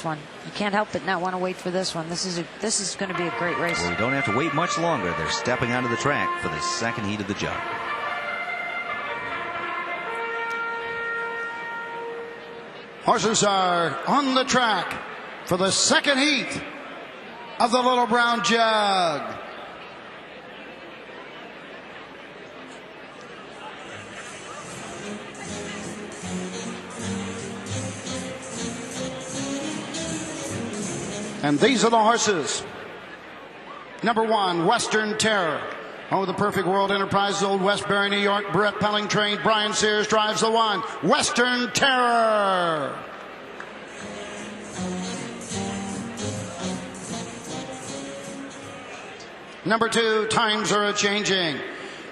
next one. You can't help but not want to wait for this one. This is going to be a great race. Well, we don't have to wait much longer. They're stepping onto the track for the second heat of the jug. Horses are on the track for the second heat of the Little Brown Jug. And these are the horses. Number 1, Western Terror. Oh, the Perfect World Enterprises, Old Westbury, New York. Brett Pelling trained. Brian Sears drives the 1. Western Terror. Number 2, Times Are A-Changing.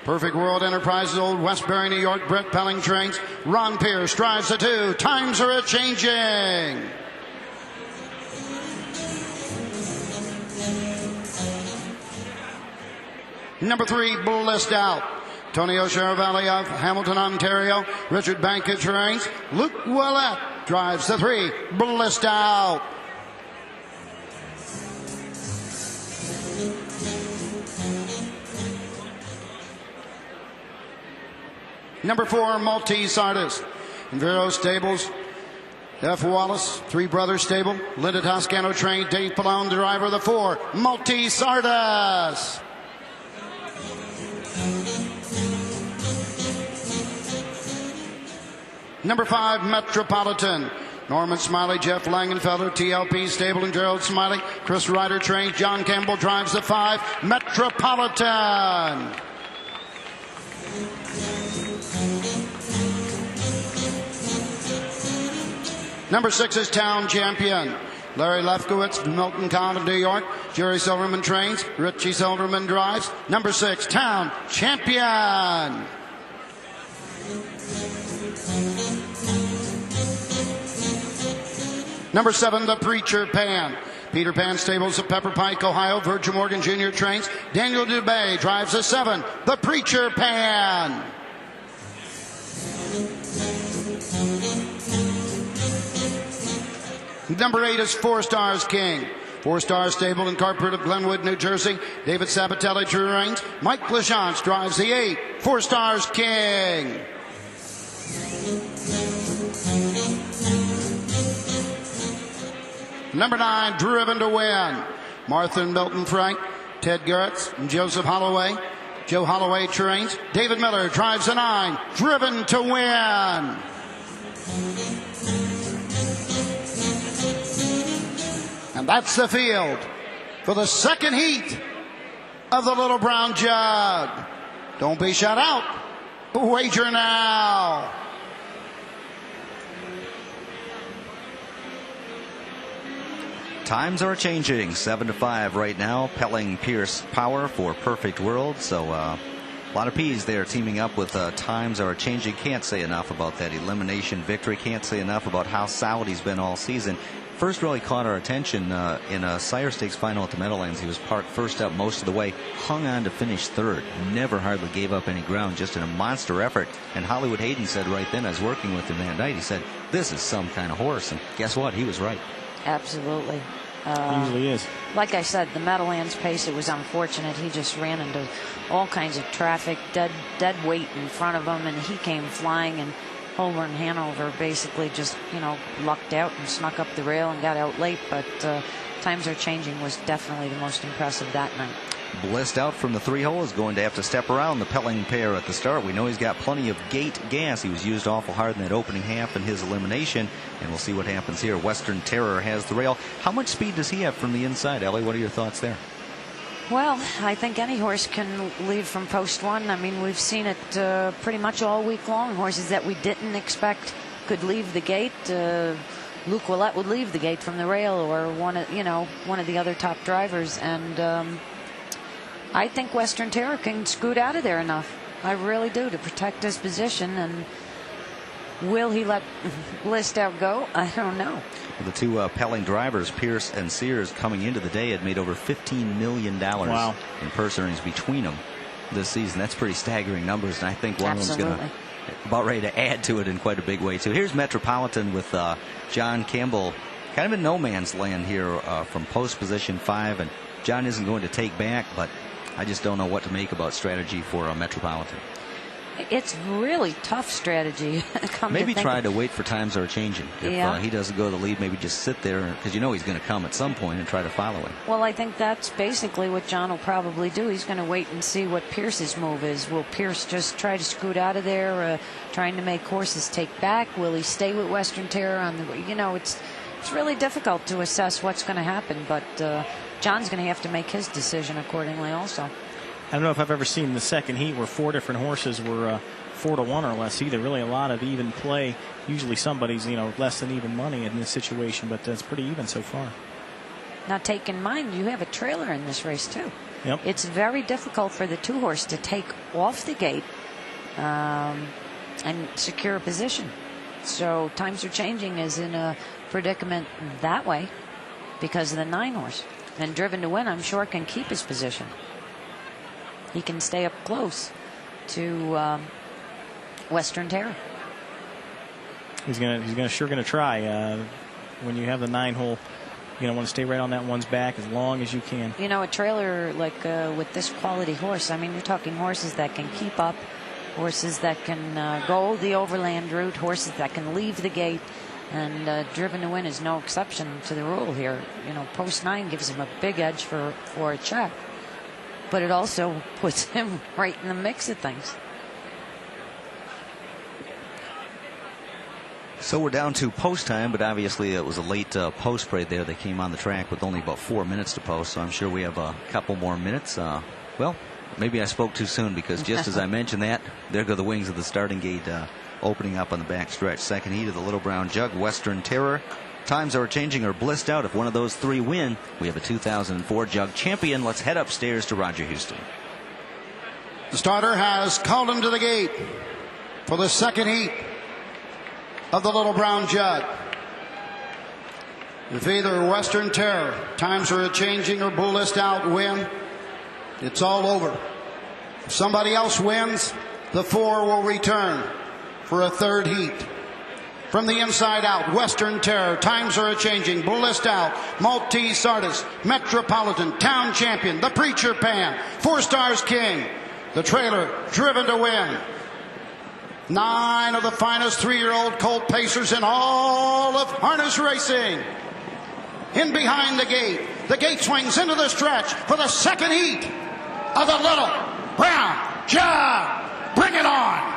Perfect World Enterprises, Old Westbury, New York. Brett Pelling trains. Ron Pierce drives the 2. Times Are A-Changing. Number 3, Blissed Out. Tony O'Sharavali of Hamilton, Ontario. Richard Bankett trains. Luke Willett drives the 3. Blissed Out. Number 4, Maltese Artist. Vero Stables. F. Wallace, Three Brothers Stable. Linda Toscano trained. Dave Pallone, driver of the 4. Maltese Artist. Number 5, Metropolitan. Norman Smiley, Jeff Langenfelder, TLP Stable and Gerald Smiley. Chris Ryder trains. John Campbell drives the 5. Metropolitan. Number 6 is Town Champion. Larry Lefkowitz, Milton Common, New York. Jerry Silverman trains. Richie Silverman drives. Number 6, Town Champion. Number 7, The Preacher Pan. Peter Pan Stables of Pepper Pike, Ohio. Virgil Morgan Jr. trains. Daniel Dubé drives the 7. The Preacher Pan. Number 8 is 4 Stars King. 4 Stars Stable and Carpet of Glenwood, New Jersey. David Sabatelli trains. Mike LaChance drives the 8. 4 Stars King. Number 9, Driven to Win. Martha and Milton Frank, Ted Garretts, and Joseph Holloway. Joe Holloway trains. David Miller drives the 9. Driven to Win. And that's the field for the second heat of the Little Brown Jug. Don't be shut out. Wager now. Times are changing. 7-5 right now. Pelling, Pierce, Power for Perfect World. So a lot of P's there teaming up with Times Are Changing. Can't say enough about that elimination victory. Can't say enough about how solid he's been all season. First really caught our attention in a Sire Stakes final at the Meadowlands. He was parked first up most of the way, hung on to finish third, never hardly gave up any ground, just in a monster effort. And Hollywood Hayden said right then, I was working with him that night, he said, this is some kind of horse. And guess what? He was right. Absolutely. Usually is. Like I said, the Meadowlands pace, it was unfortunate. He just ran into all kinds of traffic, dead weight in front of him, and he came flying, and Holborn Hanover basically just, lucked out and snuck up the rail and got out late. But Times Are Changing was definitely the most impressive that night. Blissed Out from the 3-hole is going to have to step around the Pelling pair at the start. We know he's got plenty of gate gas. He was used awful hard in that opening half in his elimination, and we'll see what happens here. Western Terror has the rail. How much speed does he have from the inside, Ellie? What are your thoughts there? Well, I think any horse can lead from post 1. I mean, we've seen it pretty much all week long. Horses that we didn't expect could leave the gate. Luke Willett would leave the gate from the rail, or one of the other top drivers, and I think Western Terror can scoot out of there enough. I really do, to protect his position. And will he let Blissed Out go? I don't know. The two Pelling drivers, Pierce and Sears, coming into the day had made over $15 million in purse earnings between them this season. That's pretty staggering numbers, and I think one of them's going to about ready to add to it in quite a big way too. Here's Metropolitan with John Campbell kind of in no man's land here from post position 5, and John isn't going to take back, but I just don't know what to make about strategy for Metropolitan. It's really tough strategy. Maybe try to wait for times are changing. If he doesn't go to the lead, maybe just sit there, because you know he's going to come at some point, and try to follow him. Well, I think that's basically what John will probably do. He's going to wait and see what Pierce's move is. Will Pierce just try to scoot out of there, trying to make horses take back? Will he stay with Western Terror on the? It's really difficult to assess what's going to happen, but John's going to have to make his decision accordingly also. I don't know if I've ever seen the second heat where 4 different horses were 4-1 or less either. Really a lot of even play. Usually somebody's less than even money in this situation, but it's pretty even so far. Now, take in mind you have a trailer in this race too. Yep. It's very difficult for the 2-horse to take off the gate and secure a position. So Times Are Changing is in a predicament that way because of the 9-horse. And Driven to Win, I'm sure, can keep his position. He can stay up close to Western Terror. He's sure gonna try. When you have the 9-hole, want to stay right on that one's back as long as you can. A trailer like with this quality horse. I mean, you're talking horses that can keep up, horses that can go the overland route, horses that can leave the gate. And Driven to Win is no exception to the rule here. Post 9 gives him a big edge for a check. But it also puts him right in the mix of things. So we're down to post time, but obviously it was a late post parade there. They came on the track with only about 4 minutes to post, so I'm sure we have a couple more minutes. Well, maybe I spoke too soon, because just as I mentioned that, there go the wings of the starting gate opening up on the back stretch. Second heat of the Little Brown Jug, Western Terror. Times Are Changing or blissed out. If one of those 3 win, we have a 2004 Jug champion. Let's head upstairs to Roger Houston. The starter has called him to the gate for the second heat of the Little Brown Jug. If either Western Terror, Times Are Changing, or blissed out win, it's all over. If somebody else wins, the 4 will return for a third heat. From the inside out, Western Terror, Times Are Changing, blissed out, Maltese Artist, Metropolitan, Town Champion, the Preacher Pan, 4 Stars King, the trailer, Driven to Win. 9 of the finest 3-year-old colt pacers in all of harness racing. In behind the gate swings into the stretch for the second heat of the Little Brown Jug. Bring it on.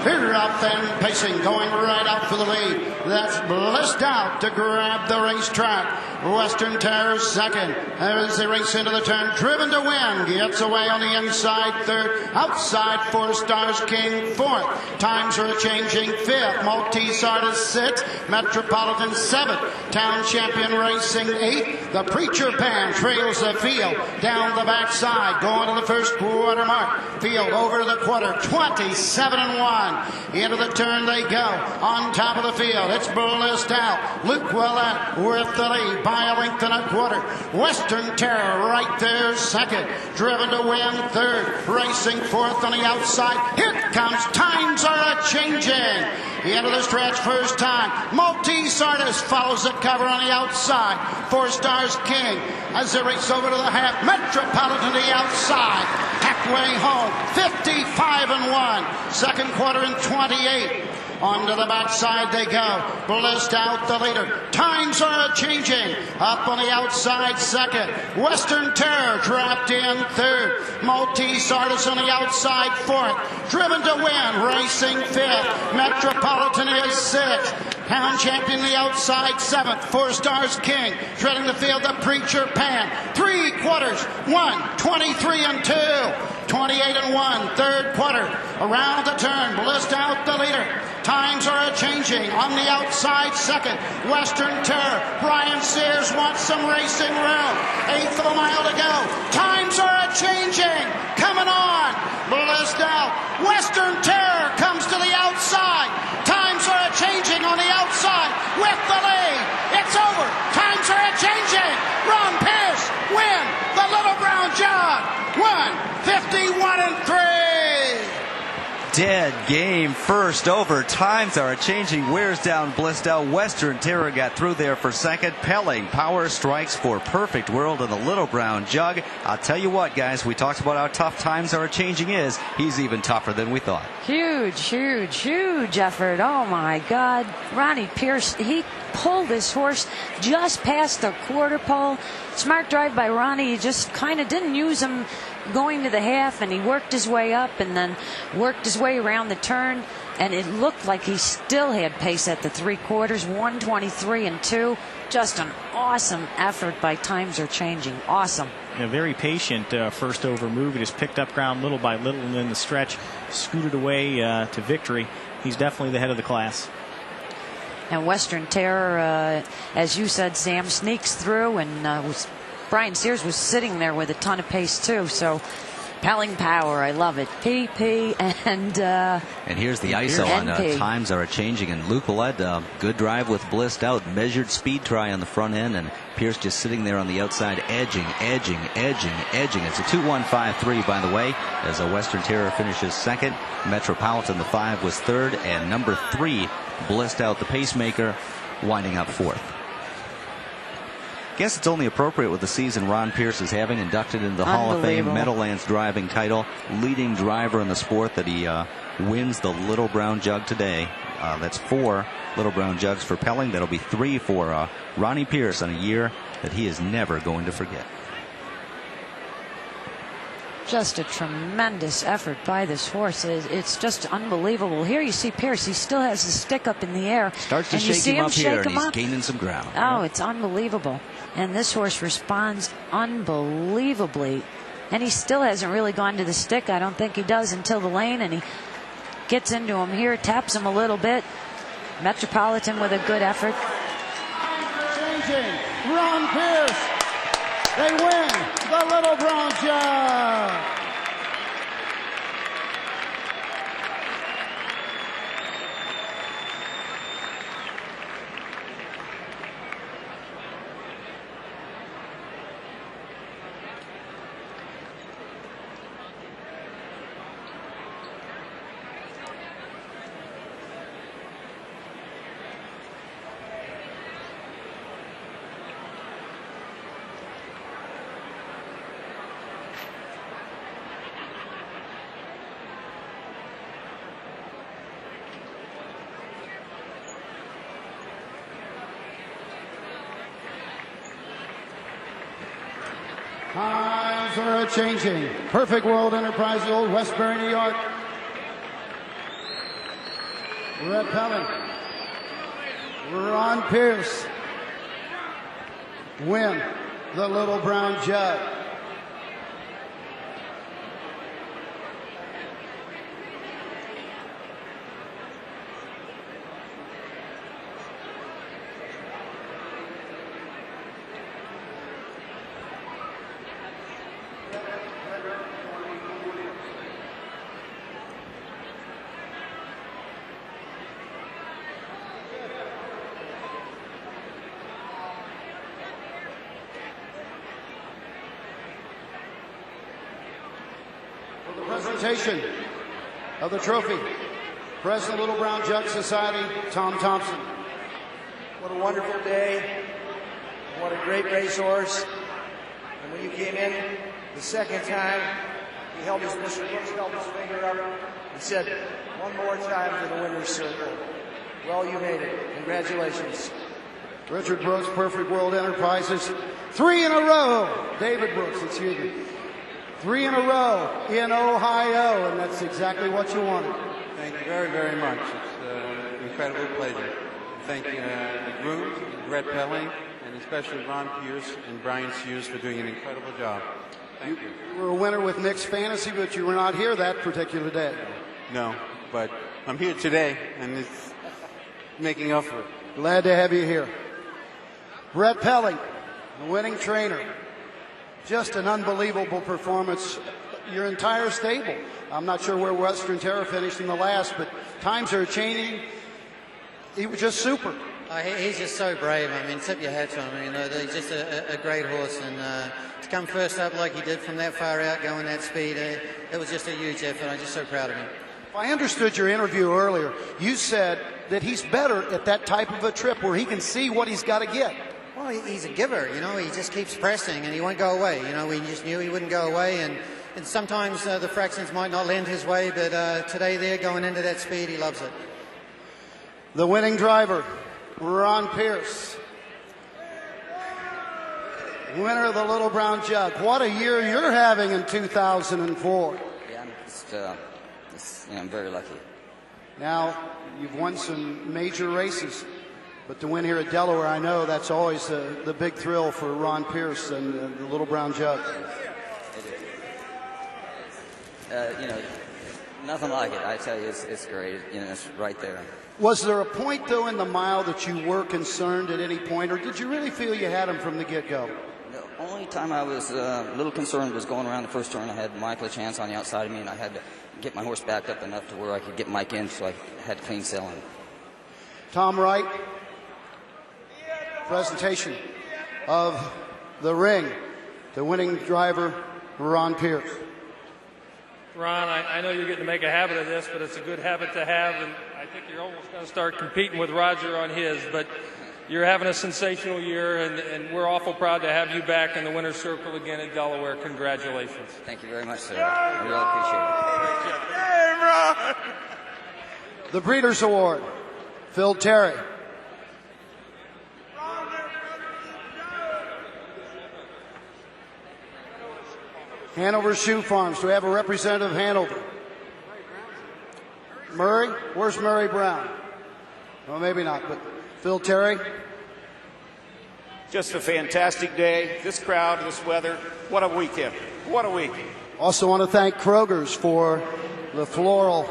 Here out then, pacing, going right out for the lead. That's blissed out to grab the racetrack. Western Terror second. As they race into the turn, Driven to Win gets away on the inside third. Outside, 4 Stars King fourth. Times Are Changing fifth. Maltese Artist sixth. Metropolitan 7th. Town Champion Racing 8th. The Preacher Pan trails the field down the backside, going to the first quarter mark. Field over the quarter, 27-1. Into the turn they go. On top of the field, it's blissed out. Luke Willett with the lead by a length and a quarter. Western Terror right there second. Driven to Win third. Racing fourth on the outside. Here comes Times Are Changing. Into the stretch first time. Maltese Artist follows the cover on the outside. 4 Stars King as they race over to the half. Metropolitan to the outside. Halfway home. 55-1. Second quarter in 28. Onto the backside they go. Blissed out the leader. Times Are Changing. Up on the outside second. Western Terror dropped in third. Maltese Artist on the outside fourth. Driven to Win racing fifth. Metropolitan is sixth. Town Champion the outside seventh. 4 Stars King treading the field. The Preacher Pan. 3 quarters. 1:23-2. 28-1. Third quarter. Around the turn. Blissed out the leader. Times Are Changing on the outside second. Western Terror. Brian Sears wants some racing room. 1/8 of a mile to go. Times Are Changing. Coming on. Blissed out. Western Terror comes to the outside. Times Are Changing on the outside with the lead. It's over. Times Are Changing. Ron Pierce win the Little Brown Jug. 1:51-3. dead game first over. Times are changing. Wears down, blissed out. Western Terror got through there for second. Pelling Power strikes for Perfect World in the Little Brown Jug. I'll tell you what, guys, we talked about how tough Times are changing is. He's even tougher than we thought. Huge effort. Oh my God. Ronnie Pierce, he pulled his horse just past the quarter pole. Smart drive by Ronnie. He just kind of didn't use him going to the half, and he worked his way up and then worked his way around the turn, and it looked like he still had pace at the 3/4. 1:23.2. Just an awesome effort by Times Are Changing. Awesome. A very patient first over move. He just picked up ground little by little, and then the stretch scooted away to victory. He's definitely the head of the class. And Western Terror, as you said, Sam, sneaks through, and Brian Sears was sitting there with a ton of pace too. So Pelling Power, I love it. PP and here's the ISO on Times Are Changing, and Luke Willett, good drive with blissed out, measured speed try on the front end, and Pierce just sitting there on the outside, edging. It's a 2:1.53, by the way, as a Western Terror finishes second. Metropolitan, the 5, was third, and number 3, blissed out, the pacemaker, winding up fourth. Guess it's only appropriate with the season Ron Pierce is having, inducted into the Hall of Fame, Meadowlands driving title, leading driver in the sport, that he wins the Little Brown Jug today. That's 4 Little Brown Jugs for Pelling. That'll be 3 for Ronnie Pierce on a year that he is never going to forget. Just a tremendous effort by this horse. It's just unbelievable. Here you see Pierce. He still has his stick up in the air. Starts to shake him up here, and he's gaining some ground. Oh, it's unbelievable. And this horse responds unbelievably. And he still hasn't really gone to the stick. I don't think he does until the lane. And he gets into him here, taps him a little bit. Metropolitan with a good effort. Changing. Ron Pierce. They win the Little Brown Jug. Times are changing. Perfect World Enterprise, Old Westbury, New York. Red Pelling. Ron Pierce win the Little Brown Jug. Presentation of the trophy, President Little Brown Jug Society, Tom Thompson. What a wonderful day. What a great racehorse. And when you came in the second time, he held his Mr. Brooks held his finger up and said, "One more time to the winner's circle." Well, you made it. Congratulations. Richard Brooks, Perfect World Enterprises. 3 in a row. David Brooks, excuse me. 3 in a row in Ohio, and that's exactly what you wanted. Thank you very, very much. It's an incredible pleasure. Thank the grooms, Red Pelling, and especially Ron Pierce and Brian Sears for doing an incredible job. Thank you. You were a winner with Mixed Fantasy, but you were not here that particular day. No, but I'm here today, and it's making up for it. Glad to have you here. Brett Pelling, the winning trainer. Just an unbelievable performance. Your entire stable. I'm not sure where Western Terror finished in the last, but Times Are Changing. He was just super. He's just so brave. I mean, tip your hat to him. You know, he's just a great horse, and to come first up like he did from that far out, going that speed, it was just a huge effort. I'm just so proud of him. I understood your interview earlier. You said that he's better at that type of a trip where he can see what he's got to get. Well, he's a giver, you know. He just keeps pressing, and he won't go away. You know, we just knew he wouldn't go away, and sometimes the fractions might not lend his way, but today there, going into that speed, he loves it. The winning driver, Ron Pierce. Winner of the Little Brown Jug. What a year you're having in 2004. Yeah, I'm very lucky. Now, you've won some major races, but to win here at Delaware, I know that's always the big thrill for Ron Pierce and the Little Brown Jug. You know, nothing like it. I tell you, it's great. You know, it's right there. Was there a point, though, in the mile that you were concerned at any point, or did you really feel you had him from the get-go? The only time I was a little concerned was going around the first turn. I had Michael Chance on the outside of me, and I had to get my horse backed up enough to where I could get Mike in, so I had clean sailing. Tom Wright, presentation of the ring, the winning driver, Ron Pierce. Ron, I know you're getting to make a habit of this, but it's a good habit to have, and I think you're almost going to start competing with Roger on his, but you're having a sensational year, and we're awful proud to have you back in the winner's circle again at Delaware. Congratulations. Thank you very much, sir. I really appreciate it. The Breeders' Award, Phil Terry. Hanover Shoe Farms. Do we have a representative of Hanover? Murray? Where's Murray Brown? Well, maybe not, but Phil Terry. Just a fantastic day. This crowd, this weather. What a weekend. What a week. Also want to thank Kroger's for the floral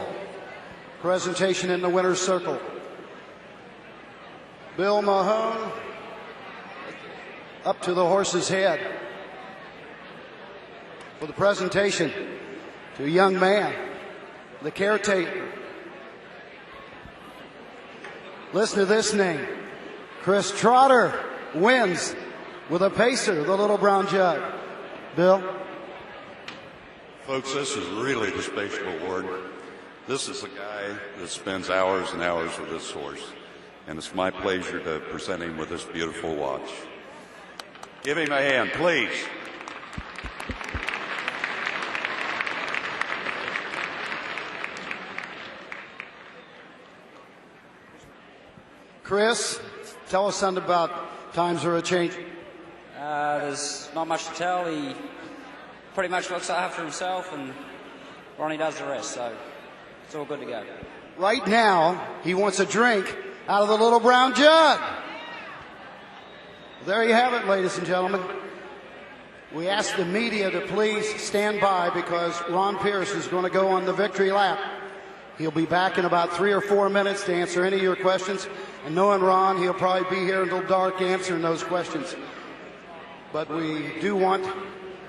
presentation in the winner's circle. Bill Mahone up to the horse's head for the presentation to a young man, the caretaker. Listen to this name. Chris Trotter wins with a pacer, the Little Brown Jug. Bill? Folks, this is really the special award. This is a guy that spends hours and hours with this horse, and it's my pleasure to present him with this beautiful watch. Give him a hand, please. Chris, tell us something about Times Are A-Changing. There's not much to tell. He pretty much looks after himself, and Ronnie does the rest, so it's all good to go. Right now, he wants a drink out of the Little Brown Jug. There you have it, ladies and gentlemen. We ask the media to please stand by because Ron Pierce is going to go on the victory lap. He'll be back in about 3 or 4 minutes to answer any of your questions. And knowing Ron, he'll probably be here until dark answering those questions. But we do want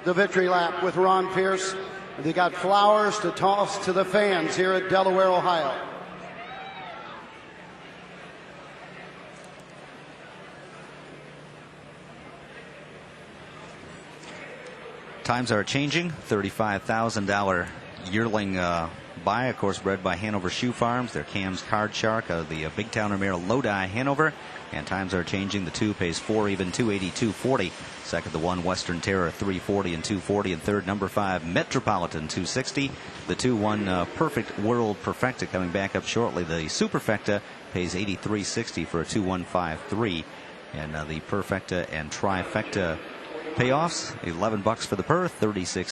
the victory lap with Ron Pierce. They got flowers to toss to the fans here at Delaware, Ohio. Times are changing. $35,000 yearling buy, of course, bred by Hanover Shoe Farms. They're Cam's Card Shark out of the Big Towner mare Lodi, Hanover. And times are changing. The 2 pays 4 even, 282.40. Second, the 1 Western Terror, 340 and 240. And third, number 5 Metropolitan, 260. The 2-1 Perfect World Perfecta coming back up shortly. The Superfecta pays 83.60 for a 2-1-5-3. And the Perfecta and Trifecta payoffs, $11 for the per, 36.